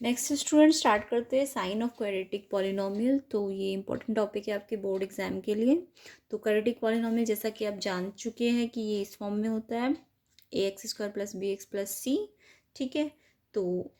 Next student start करते हैं sign of quadratic polynomial. तो ये इंपॉर्टेंट टॉपिक है आपके बोर्ड एग्जाम के लिए। तो क्वाड्रेटिक पॉलिनोमियल जैसा कि आप जान चुके हैं कि ये इस फॉर्म में होता है ax² + bx + c। ठीक है, तो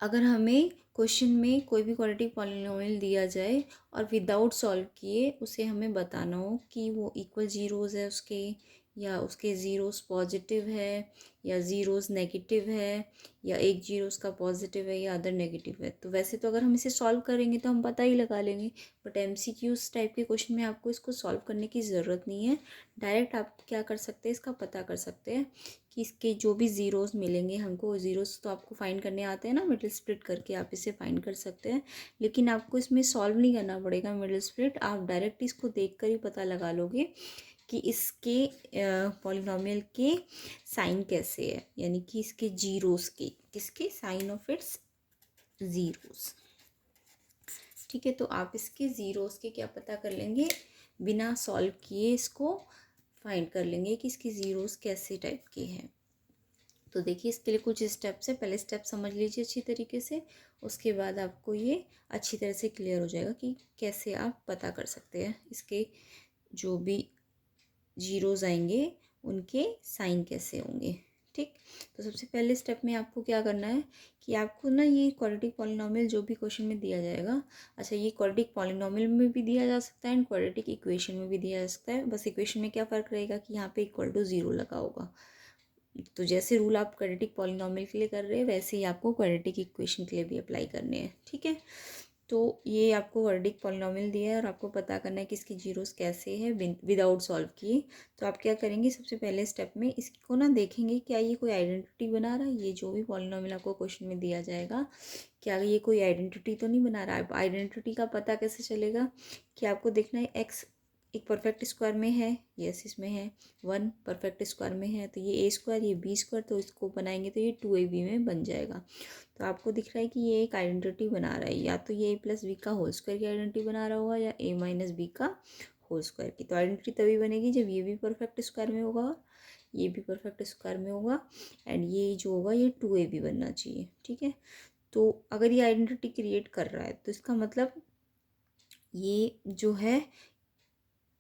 अगर हमें क्वेश्चन में कोई भी क्वाड्रेटिक पॉलिनोमियल दिया जाए और विदाउट सॉल्व किए उसे हमें बताना हो कि वो इक्वल जीरोज़ है उसके, या उसके ज़ीरोज़ पॉजिटिव है या ज़ीरोज़ नेगेटिव है, या एक जीरो उसका पॉजिटिव है या अदर नेगेटिव है, तो वैसे तो अगर हम इसे सॉल्व करेंगे तो हम पता ही लगा लेंगे। बट एमसीक्यूज टाइप के क्वेश्चन में आपको इसको सॉल्व करने की ज़रूरत नहीं है। डायरेक्ट आप क्या कर सकते हैं, इसका पता कर सकते हैं कि इसके जो भी ज़ीरोज़ मिलेंगे हमको, ज़ीरोज़ तो आपको फाइंड करने आते हैं ना, मिडिल स्प्लिट करके आप इसे फाइंड कर सकते हैं। लेकिन आपको इसमें सॉल्व नहीं करना पड़ेगा मिडिल स्प्लिट, आप डायरेक्ट इसको देख कर ही पता लगा लोगे कि इसके पॉलिनोमियल के साइन कैसे है, यानी कि इसके जीरोज़ के, किसके साइन ऑफ इट्स ज़ीरोज़। ठीक है, तो आप इसके ज़ीरोज़ के क्या पता कर लेंगे, बिना सॉल्व किए इसको फाइंड कर लेंगे कि इसके ज़ीरोज़ कैसे टाइप के हैं। तो देखिए इसके लिए कुछ स्टेप्स है, पहले स्टेप समझ लीजिए अच्छी तरीके से, उसके बाद आपको ये अच्छी तरह से क्लियर हो जाएगा कि कैसे आप पता कर सकते हैं इसके जो भी जीरोज़ आएंगे उनके साइन कैसे होंगे। ठीक, तो सबसे पहले स्टेप में आपको क्या करना है कि आपको ना ये क्वाड्रेटिक पॉलिनोमियल जो भी क्वेश्चन में दिया जाएगा, अच्छा ये क्वाड्रेटिक पॉलिनोमियल में भी दिया जा सकता है एंड क्वाड्रेटिक इक्वेशन में भी दिया जा सकता है। बस इक्वेशन में क्या फ़र्क रहेगा कि यहाँ पे इक्वल टू ज़ीरो लगा होगा। तो जैसे रूल आप क्वाड्रेटिक पॉलिनोमियल के लिए कर रहे हैं वैसे ही आपको क्वाड्रेटिक इक्वेशन के लिए भी अप्लाई करने हैं। ठीक है, तो ये आपको क्वाड्रेटिक पॉलिनोमियल दिया है और आपको पता करना है कि इसकी जीरोस कैसे हैं विदाउट सॉल्व किए। तो आप क्या करेंगे, सबसे पहले स्टेप में इसको ना देखेंगे क्या ये कोई आइडेंटिटी बना रहा है। ये जो भी पॉलिनोमियल आपको क्वेश्चन में दिया जाएगा, क्या ये कोई आइडेंटिटी तो नहीं बना रहा है। आइडेंटिटी का पता कैसे चलेगा कि आपको देखना है एक्स एक परफेक्ट स्क्वायर में है, यस इसमें है, 1 परफेक्ट स्क्वायर में है, तो ये a² ये b², तो इसको बनाएंगे तो ये 2ab में बन जाएगा। तो आपको दिख रहा है कि ये एक आइडेंटिटी बना रहा है, या तो ये a + b का होल स्क्वायर की आइडेंटिटी बना रहा होगा या a - b का होल स्क्वायर की। तो आइडेंटिटी तभी बनेगी जब ये भी परफेक्ट स्क्वायर में होगा, ये भी परफेक्ट स्क्वायर में होगा, एंड ये जो होगा ये 2ab बनना चाहिए। ठीक है, तो अगर ये आइडेंटिटी क्रिएट कर रहा है तो इसका मतलब ये जो है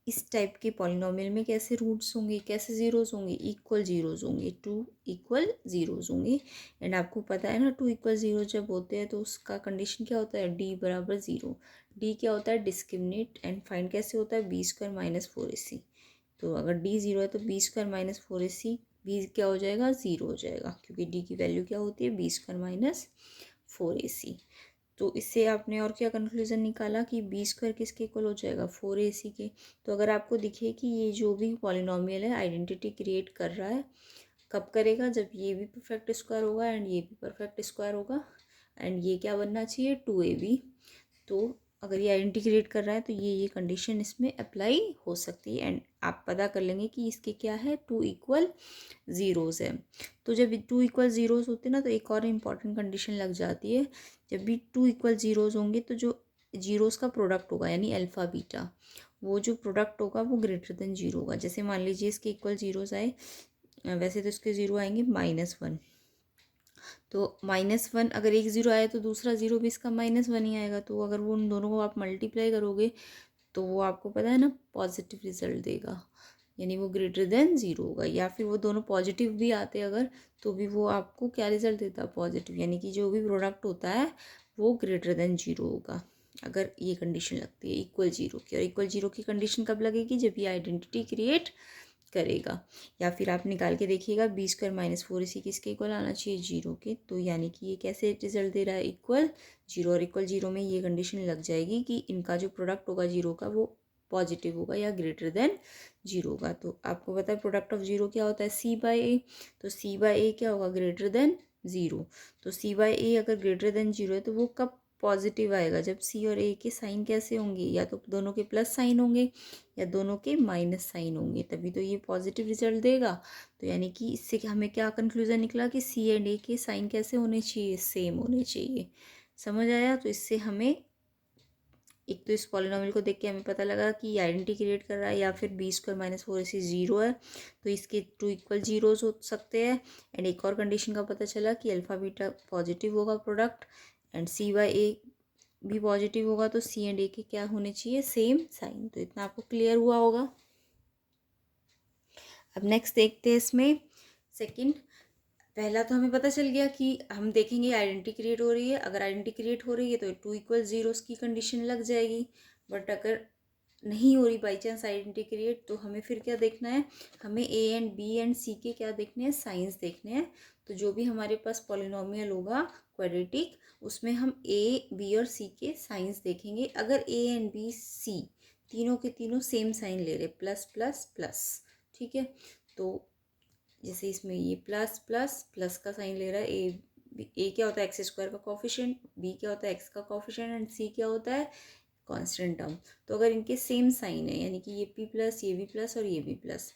इस टाइप के पॉलिनोमियल में कैसे रूट्स होंगे, कैसे ज़ीरोज़ होंगे, इक्वल ज़ीरोज़ होंगे, 2 इक्वल ज़ीरोज़ होंगे। एंड आपको पता है ना 2 इक्वल ज़ीरो जब होते हैं तो उसका कंडीशन क्या होता है, d = 0। d क्या होता है, डिस्क्रिमिनेट, एंड फाइंड कैसे होता है, b² - 4ac। तो अगर d 0 है तो b² - 4ac, b क्या हो जाएगा, 0 हो जाएगा, क्योंकि d की वैल्यू क्या होती है, b² - 4ac। तो इससे आपने और क्या कंक्लूज़न निकाला कि b² किसके इक्वल हो जाएगा, 4ac के। तो अगर आपको दिखे कि ये जो भी पॉलिनोमियल है आइडेंटिटी क्रिएट कर रहा है, कब करेगा, जब ये भी परफेक्ट स्क्वायर होगा एंड ये भी परफेक्ट स्क्वायर होगा, एंड ये क्या बनना चाहिए, 2ab। तो अगर ये आइडेंटिटी क्रिएट कर रहा है तो ये कंडीशन इसमें अप्लाई हो सकती है, एंड आप पता कर लेंगे कि इसके क्या है, 2 इक्वल ज़ीरोज़ है। तो जब 2 इक्वल ज़ीरोज़ होते हैं ना तो एक और इम्पॉर्टेंट कंडीशन लग जाती है। जब भी 2 इक्वल ज़ीरोज़ होंगे तो जो जीरोज़ का प्रोडक्ट होगा यानी अल्फ़ा बीटा, वो जो प्रोडक्ट होगा वो ग्रेटर देन 0 होगा। जैसे मान लीजिए इसके इक्वल ज़ीरोज़ आए, वैसे तो इसके ज़ीरो आएंगे -1, तो -1 अगर एक ज़ीरो आया तो दूसरा ज़ीरो भी इसका -1 ही आएगा। तो अगर वो उन दोनों को आप मल्टीप्लाई करोगे तो वो आपको पता है ना पॉजिटिव रिजल्ट देगा, यानी वो ग्रेटर देन 0 होगा। या फिर वो दोनों पॉजिटिव भी आते अगर, तो भी वो आपको क्या रिजल्ट देता है, पॉजिटिव, यानी कि जो भी प्रोडक्ट होता है वो ग्रेटर देन 0 होगा अगर ये कंडीशन लगती है इक्वल 0 की। और इक्वल 0 की कंडीशन कब लगेगी, जब ये आइडेंटिटी क्रिएट करेगा। या फिर आप निकाल के देखिएगा b² - 4ac किसके इक्वल आना चाहिए, 0 के। तो यानी कि ये कैसे रिजल्ट दे रहा है, इक्वल 0, और इक्वल 0 में ये कंडीशन लग जाएगी कि इनका जो प्रोडक्ट होगा 0 का वो पॉजिटिव होगा या ग्रेटर देन 0 होगा। तो आपको पता है प्रोडक्ट ऑफ 0 क्या होता है, c/a। तो c/a क्या होगा, ग्रेटर देन 0। तो c/a अगर ग्रेटर देन 0 है तो वो कब पॉजिटिव आएगा, जब c और a के साइन कैसे होंगे, या तो दोनों के प्लस साइन होंगे या दोनों के माइनस साइन होंगे, तभी तो ये पॉजिटिव रिजल्ट देगा। तो यानी कि इससे हमें क्या कंक्लूजन निकला कि सी एंड ए के साइन कैसे होने चाहिए, सेम होने चाहिए। समझ आया, तो इससे हमें एक तो इस पॉलिनॉमियल को देख के हमें पता लगा कि आइडेंटिटी क्रिएट कर रहा है या फिर बी स्क्वायर माइनस 4ac 0 है, तो इसके 2 इक्वल जीरोज हो सकते हैं। एंड एक और कंडीशन का पता चला कि अल्फा बीटा पॉजिटिव होगा प्रोडक्ट, एंड सी बाई ए भी पॉजिटिव होगा, तो सी एंड ए के क्या होने चाहिए, सेम साइन। तो इतना आपको क्लियर हुआ होगा। अब नेक्स्ट देखते हैं इसमें सेकंड। पहला तो हमें पता चल गया कि हम देखेंगे आइडेंटिटी क्रिएट हो रही है, अगर आइडेंटिटी क्रिएट हो रही है तो 2 इक्वल जीरोस की कंडीशन लग जाएगी। बट अगर नहीं हो रही बाई चांस आइडेंटिटी क्रिएट, तो हमें फिर क्या देखना है, हमें ए एंड बी एंड सी के क्या देखने हैं, साइंस देखने हैं। तो जो भी हमारे पास पॉलिनोमियल होगा क्वाड्रेटिक, उसमें हम ए बी और सी के साइंस देखेंगे। अगर ए एंड बी सी तीनों के तीनों सेम साइन ले रहे, प्लस प्लस प्लस, ठीक है, तो जैसे इसमें ये प्लस प्लस प्लस का साइन ले रहा है, ए क्या होता है एक्स स्क्वायर का कॉफिशिएंट, बी क्या होता है एक्स का कॉफिशिएंट, एंड सी क्या होता है कांस्टेंट टर्म। तो अगर इनके सेम साइन है, यानी कि ये पी प्लस ये भी प्लस और ये भी प्लस,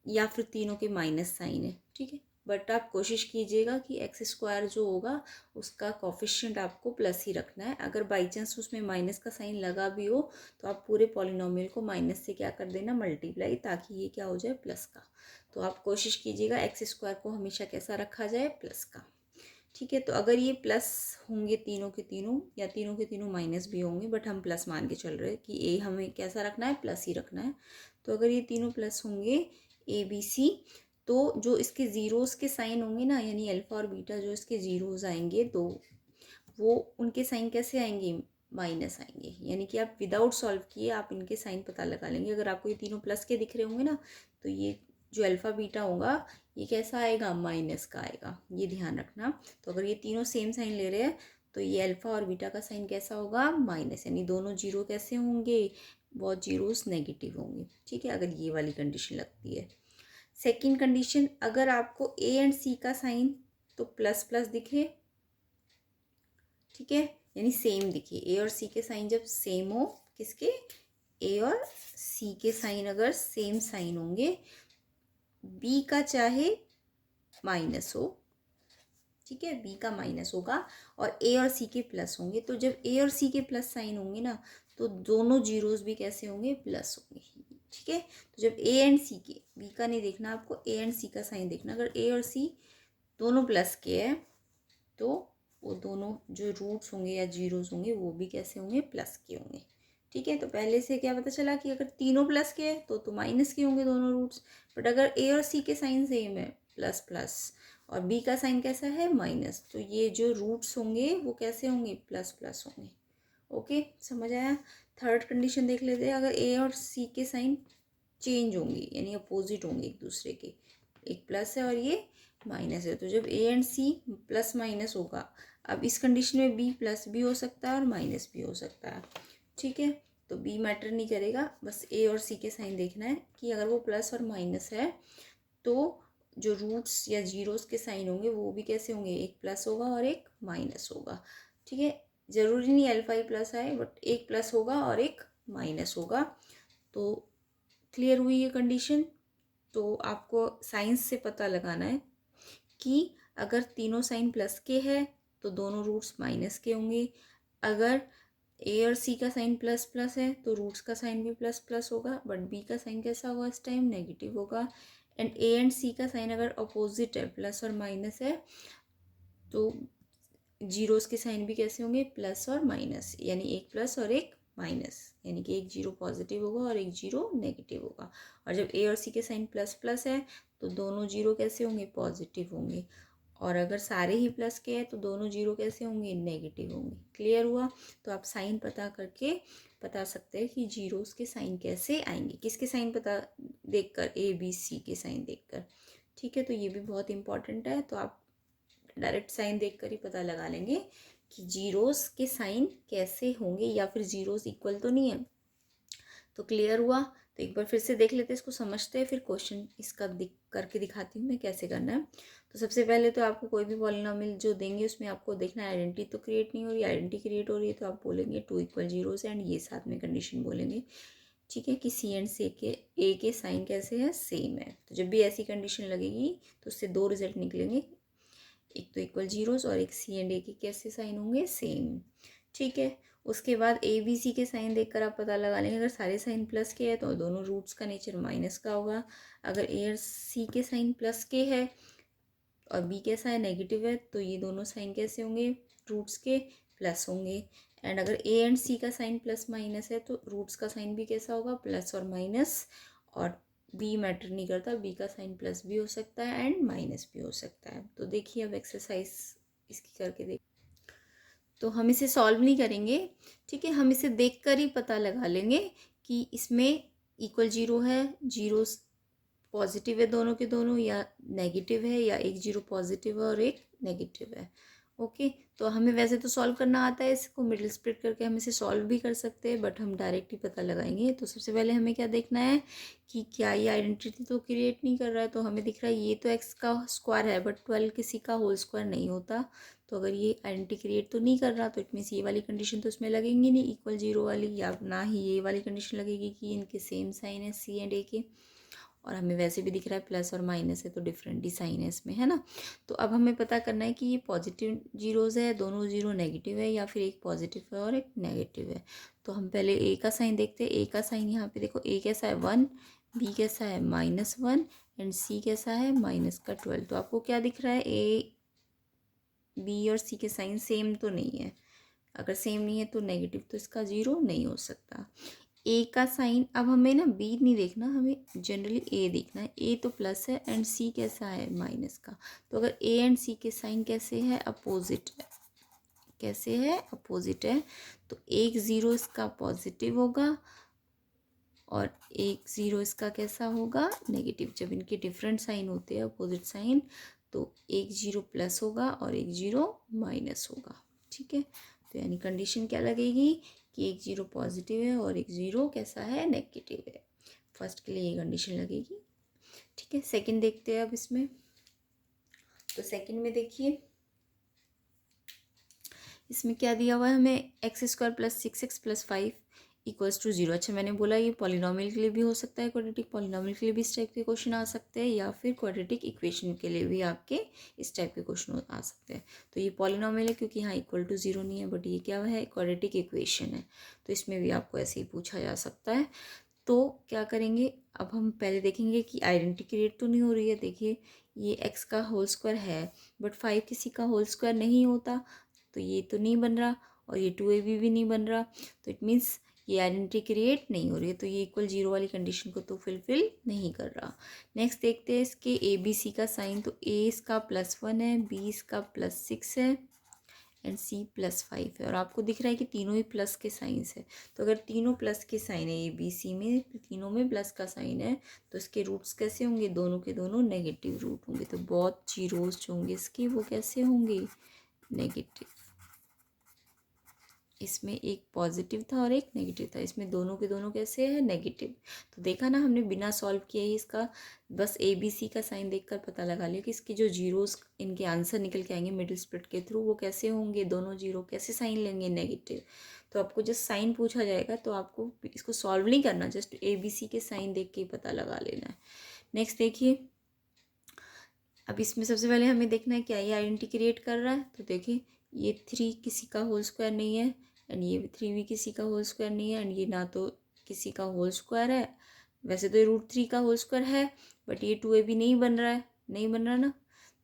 या फिर तीनों के माइनस साइन है, ठीक है, बट आप कोशिश कीजिएगा कि एक्स स्क्वायर जो होगा उसका कॉफिशिएंट आपको प्लस ही रखना है। अगर बाई चांस उसमें माइनस का साइन लगा भी हो तो आप पूरे पॉलिनोमियल को माइनस से क्या कर देना, मल्टीप्लाई, ताकि ये क्या हो जाए, प्लस का। तो आप कोशिश कीजिएगा एक्स स्क्वायर को हमेशा कैसा रखा जाए, प्लस का, ठीक है। तो अगर ये प्लस होंगे तीनों के तीनों, या तीनों के तीनों माइनस भी होंगे, बट हम प्लस मान के चल रहे हैं कि ए हमें कैसा रखना है, प्लस ही रखना है। तो अगर ये तीनों प्लस होंगे ए बी सी, तो जो इसके ज़ीरोज़ के साइन होंगे ना, यानी अल्फ़ा और बीटा जो इसके ज़ीरोज़ आएंगे, तो वो उनके साइन कैसे आएंगे, माइनस आएंगे। यानी कि आप विदाउट सॉल्व किए आप इनके साइन पता लगा लेंगे। अगर आपको ये तीनों प्लस के दिख रहे होंगे ना, तो ये जो अल्फ़ा बीटा होगा ये कैसा आएगा, माइनस का आएगा, ये ध्यान रखना। तो अगर ये तीनों सेम साइन ले रहे हैं तो ये अल्फ़ा और बीटा का साइन कैसा होगा, माइनस, यानी दोनों जीरो कैसे होंगे, बहुत जीरोस नेगेटिव होंगे, ठीक है, अगर ये वाली कंडीशन लगती है। सेकंड कंडीशन, अगर आपको ए एंड सी का साइन तो प्लस प्लस दिखे, ठीक है, यानी सेम दिखे, ए और सी के साइन जब सेम हो, किसके, ए और सी के साइन अगर सेम साइन होंगे, बी का चाहे माइनस हो, ठीक है, बी का माइनस होगा, और ए और सी के प्लस होंगे। तो जब ए और सी के प्लस साइन होंगे ना, तो दोनों जीरोस भी कैसे होंगे, प्लस होंगे, ठीक है। तो जब ए एंड सी के, बी का नहीं देखना आपको, ए एंड सी का साइन देखना, अगर ए और सी दोनों प्लस के हैं तो वो दोनों जो रूट्स होंगे या जीरोस होंगे वो भी कैसे होंगे, प्लस के होंगे, ठीक है। तो पहले से क्या पता चला कि अगर तीनों प्लस के हैं तो माइनस के होंगे दोनों रूट्स। बट अगर ए और सी के साइन सेम है, प्लस प्लस, और बी का साइन कैसा है, माइनस, तो ये जो रूट्स होंगे वो कैसे होंगे, प्लस प्लस होंगे। ओके, समझ आया। थर्ड कंडीशन देख लेते हैं, अगर ए और सी के साइन चेंज होंगे, यानी अपोजिट होंगे एक दूसरे के, एक प्लस है और ये माइनस है, तो जब A and C plus minus होगा, अब इस कंडीशन में बी प्लस भी हो सकता है और माइनस भी हो सकता है, ठीक है। तो बी मैटर नहीं करेगा, बस ए और सी के साइन देखना है कि अगर वो प्लस और माइनस है तो जो रूट्स या जीरोस के साइन होंगे वो भी कैसे होंगे, एक प्लस होगा और एक माइनस होगा, ठीक है। ज़रूरी नहीं अल्फा ही प्लस आए, बट एक प्लस होगा और एक माइनस होगा। तो क्लियर हुई ये कंडीशन। तो आपको साइंस से पता लगाना है कि अगर तीनों साइन प्लस के हैं तो दोनों रूट्स माइनस के होंगे, अगर ए और सी का साइन प्लस प्लस है तो रूट्स का साइन भी प्लस प्लस होगा, बट बी का साइन कैसा होगा, इस टाइम नेगेटिव होगा। एंड ए एंड सी का साइन अगर अपोजिट है, प्लस और माइनस है, तो जीरोस के साइन भी कैसे होंगे, प्लस और माइनस, यानी एक प्लस और एक माइनस, यानी कि एक जीरो पॉजिटिव होगा और एक जीरो नेगेटिव होगा। और जब ए और सी के साइन प्लस प्लस है तो दोनों जीरो कैसे होंगे, पॉजिटिव होंगे, और अगर सारे ही प्लस के हैं तो दोनों जीरो कैसे होंगे, नेगेटिव होंगे। क्लियर हुआ। तो आप साइन पता करके बता सकते हैं कि जीरोस के साइन कैसे आएंगे, किसके साइन पता देखकर, ए बी सी के साइन देखकर, ठीक है। तो ये भी बहुत इंपॉर्टेंट है। तो आप डायरेक्ट साइन देखकर ही पता लगा लेंगे कि जीरोस के साइन कैसे होंगे, या फिर जीरोस इक्वल तो नहीं है। तो क्लियर हुआ। तो एक बार फिर से देख लेते हैं, इसको समझते हैं, फिर क्वेश्चन इसका करके दिखाती हूँ मैं कैसे करना है। तो सबसे पहले तो आपको कोई भी पॉलिनोमियल जो देंगे उसमें आपको देखना है आइडेंटिटी तो क्रिएट नहीं हो रही, आइडेंटिटी क्रिएट हो रही है तो आप बोलेंगे 2 इक्वल जीरोस, एंड ये साथ में कंडीशन बोलेंगे, ठीक है, कि सी एंड सी के ए के साइन कैसे है, सेम है। तो जब भी ऐसी कंडीशन लगेगी तो उससे 2 रिजल्ट निकलेंगे, एक तो इक्वल जीरोस और एक सी एंड ए के कैसे साइन होंगे, सेम, ठीक है। उसके बाद ए बी सी के साइन देखकर आप पता लगा लेंगे, अगर सारे साइन प्लस के हैं तो दोनों रूट्स का नेचर माइनस का होगा। अगर ए और सी के साइन प्लस के है और बी कैसा है नेगेटिव है, तो ये दोनों साइन कैसे होंगे, रूट्स के प्लस होंगे। एंड अगर ए एंड सी का साइन प्लस माइनस है तो रूट्स का साइन भी कैसा होगा, प्लस और माइनस। और बी मैटर नहीं करता, बी का साइन प्लस भी हो सकता है एंड माइनस भी हो सकता है। तो देखिए अब एक्सरसाइज इसकी करके देख, तो हम इसे सॉल्व नहीं करेंगे, ठीक है, हम इसे देख कर ही पता लगा लेंगे कि इसमें इक्वल जीरो है, जीरो पॉजिटिव है दोनों के दोनों, या नेगेटिव है, या एक जीरो पॉजिटिव है और एक नेगेटिव है। ओके, तो हमें वैसे तो सॉल्व करना आता है, इसको मिडिल स्प्लिट करके हम इसे सॉल्व भी कर सकते हैं, बट हम डायरेक्ट ही पता लगाएंगे। तो सबसे पहले हमें क्या देखना है कि क्या ये आइडेंटिटी तो क्रिएट नहीं कर रहा है। तो हमें दिख रहा है ये तो एक्स का स्क्वायर है, बट 12 किसी का होल स्क्वायर नहीं होता। तो अगर ये आइडेंटिटी क्रिएट तो नहीं कर रहा, तो इट मीन्स ये वाली कंडीशन तो इसमें लगेंगी नहीं, इक्वल जीरो वाली, या ना ही ये वाली कंडीशन लगेगी कि इनके सेम साइन है सी एंड ए के। और हमें वैसे भी दिख रहा है प्लस और माइनस है तो डिफरेंट ही साइन है इसमें, है ना। तो अब हमें पता करना है कि ये पॉजिटिव जीरोज़ है, दोनों जीरो नेगेटिव है, या फिर एक पॉजिटिव है और एक नेगेटिव है। तो हम पहले ए का साइन देखते हैं। ए का साइन यहाँ पे देखो, ए कैसा है 1, बी कैसा है -1 एंड सी कैसा है -12। तो आपको क्या दिख रहा है, ए बी और सी के साइन सेम तो नहीं है। अगर सेम नहीं है तो नेगेटिव तो इसका जीरो नहीं हो सकता। ए का साइन, अब हमें ना बी नहीं देखना, हमें जनरली ए देखना है। ए तो प्लस है एंड सी कैसा है माइनस का। तो अगर ए एंड सी के साइन कैसे है, अपोजिट है, कैसे है, अपोजिट है, तो एक ज़ीरो इसका पॉजिटिव होगा और एक ज़ीरो इसका कैसा होगा, नेगेटिव। जब इनके डिफरेंट साइन होते हैं अपोजिट साइन, तो एक जीरो प्लस होगा और एक जीरो माइनस होगा, ठीक है। तो यानी कंडीशन क्या लगेगी कि एक जीरो पॉजिटिव है और एक ज़ीरो कैसा है, नेगेटिव है। फर्स्ट के लिए ये कंडीशन लगेगी, ठीक है। सेकंड देखते हैं अब इसमें। तो सेकंड में देखिए इसमें क्या दिया हुआ है हमें, x² + 6x + 5 = 0। अच्छा, मैंने बोला ये पॉलिनॉमियल के लिए भी हो सकता है, क्वाड्रेटिक पॉलिनॉमियल के लिए भी इस टाइप के क्वेश्चन आ सकते हैं, या फिर क्वाड्रेटिक इक्वेशन के लिए भी आपके इस टाइप के क्वेश्चन आ सकते हैं। तो ये पॉलिनॉमियल है क्योंकि यहाँ =0 नहीं है, बट ये क्या है, क्वाड्रेटिक इक्वेशन है, तो इसमें भी आपको ऐसे ही पूछा जा सकता है। तो क्या करेंगे, अब हम पहले देखेंगे कि आइडेंटिटी क्रिएट तो नहीं हो रही है। देखिए ये x का होल स्क्वायर है, बट 5 किसी का होल स्क्वायर नहीं होता, तो ये तो नहीं बन रहा, और ये 2ab भी नहीं बन रहा, तो इट मीन्स ये आइडेंटिटी क्रिएट नहीं हो रही है, तो ये =0 वाली कंडीशन को तो फुलफिल नहीं कर रहा। नेक्स्ट देखते हैं इसके ए बी सी का साइन। तो ए इसका +1 है, बी इसका +6 है एंड सी +5 है, और आपको दिख रहा है कि तीनों ही प्लस के साइंस है। तो अगर तीनों प्लस के साइन है ए बी सी में, तीनों में प्लस का साइन है, तो इसके रूट्स कैसे होंगे, दोनों के दोनों नेगेटिव रूट होंगे। तो बहुत जीरोस जो होंगे इसके वो कैसे होंगे, नेगेटिव। इसमें एक पॉजिटिव था और एक नेगेटिव था, इसमें दोनों के दोनों कैसे है, नेगेटिव। तो देखा ना हमने बिना सॉल्व किए ही इसका बस ए बी सी का साइन देखकर पता लगा लिया कि इसके जो जीरोस इनके आंसर निकल के आएंगे मिडिल स्प्लिट के थ्रू, वो कैसे होंगे, दोनों जीरो कैसे साइन लेंगे, नेगेटिव। तो आपको जस्ट साइन पूछा जाएगा तो आपको इसको सॉल्व नहीं करना, जस्ट ए बी सी के साइन देख के ही पता लगा लेना है। नेक्स्ट देखिए, अब इसमें सबसे पहले हमें देखना है क्या ये आइडेंटिटी क्रिएट कर रहा है। तो देखिए ये 3 किसी का होल स्क्वायर नहीं है एंड ये 3 भी किसी का होल स्क्वायर नहीं है, एंड ये ना तो किसी का होल स्क्वायर है। वैसे तो ये √3 का होल स्क्वायर है, बट ये 2ab नहीं बन रहा है, नहीं बन रहा ना।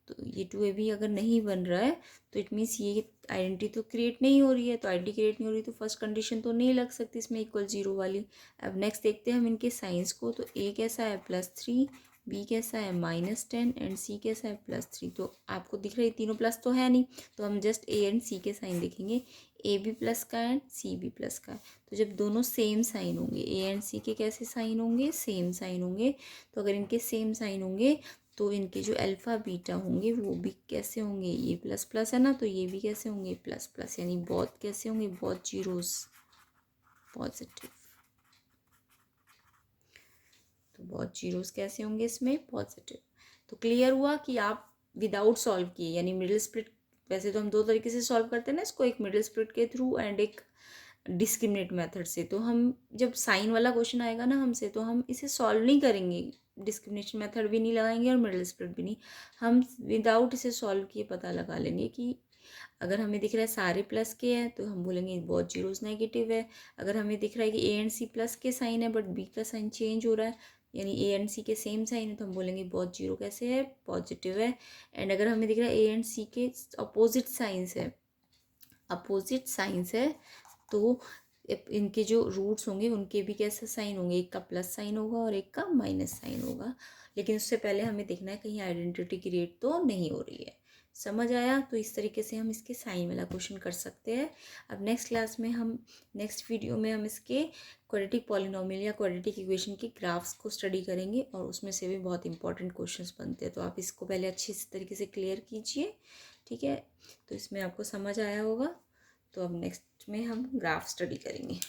तो ये 2ab अगर नहीं बन रहा है तो इट मीन्स ये आइडेंटिटी तो क्रिएट नहीं हो रही है। तो आइडेंटिटी क्रिएट नहीं हो रही तो फर्स्ट कंडीशन तो नहीं लग सकती इसमें =0 वाली। अब नेक्स्ट देखते हैं हम इनके साइंस को। तो ए कैसा है +3, बी कैसा है -10 एंड सी कैसा है +3। तो आपको दिख रहा है तीनों प्लस तो है नहीं, तो हम जस्ट ए एंड सी के साइन देखेंगे। ए भी प्लस का है, सी भी प्लस का है। तो जब दोनों सेम साइन होंगे, ए एंड सी के कैसे साइन होंगे, सेम साइन होंगे। तो अगर इनके सेम साइन होंगे तो इनके जो अल्फ़ा बीटा होंगे वो भी कैसे होंगे, ये प्लस प्लस है ना, तो ये भी कैसे होंगे, प्लस प्लस, यानी बहुत कैसे होंगे, बहुत जीरोस पॉजिटिव। तो बहुत जीरोस कैसे होंगे इसमें, पॉजिटिव। तो क्लियर हुआ कि आप विदाउट सॉल्व किए, यानी मिडिल स्प्लिट, वैसे तो हम दो तरीके से सॉल्व करते हैं ना इसको, एक मिडिल स्प्लिट के थ्रू एंड एक डिस्क्रिमिनेट मेथड से। तो हम जब साइन वाला क्वेश्चन आएगा ना हमसे, तो हम इसे सॉल्व नहीं करेंगे, डिस्क्रिमिनेशन मेथड भी नहीं लगाएंगे और मिडिल स्प्लिट भी नहीं, हम विदाउट इसे सॉल्व किए पता लगा लेंगे कि अगर हमें दिख रहा है सारे प्लस के है तो हम बोलेंगे बहुत जीरोस नेगेटिव है। अगर हमें दिख रहा है कि ए एंड सी प्लस के साइन है बट बी का साइन चेंज हो रहा है, यानी ए एंड सी के सेम साइन है, तो हम बोलेंगे बहुत जीरो कैसे है, पॉजिटिव है। एंड अगर हमें दिख रहा है ए एंड सी के अपोजिट साइंस है तो इनके जो रूट्स होंगे उनके भी कैसे साइन होंगे, एक का प्लस साइन होगा और एक का माइनस साइन होगा। लेकिन उससे पहले हमें देखना है कहीं आइडेंटिटी क्रिएट तो नहीं हो रही है। समझ आया? तो इस तरीके से हम इसके साइन वाला क्वेश्चन कर सकते हैं। अब नेक्स्ट वीडियो में हम इसके क्वाड्रेटिक पॉलिनोमियल या क्वाड्रेटिक इक्वेशन के ग्राफ्स को स्टडी करेंगे और उसमें से भी बहुत इंपॉर्टेंट क्वेश्चंस बनते हैं, तो आप इसको पहले अच्छी तरीके से क्लियर कीजिए। ठीक है, तो इसमें आपको समझ आया होगा। तो अब नेक्स्ट में हम ग्राफ स्टडी करेंगे।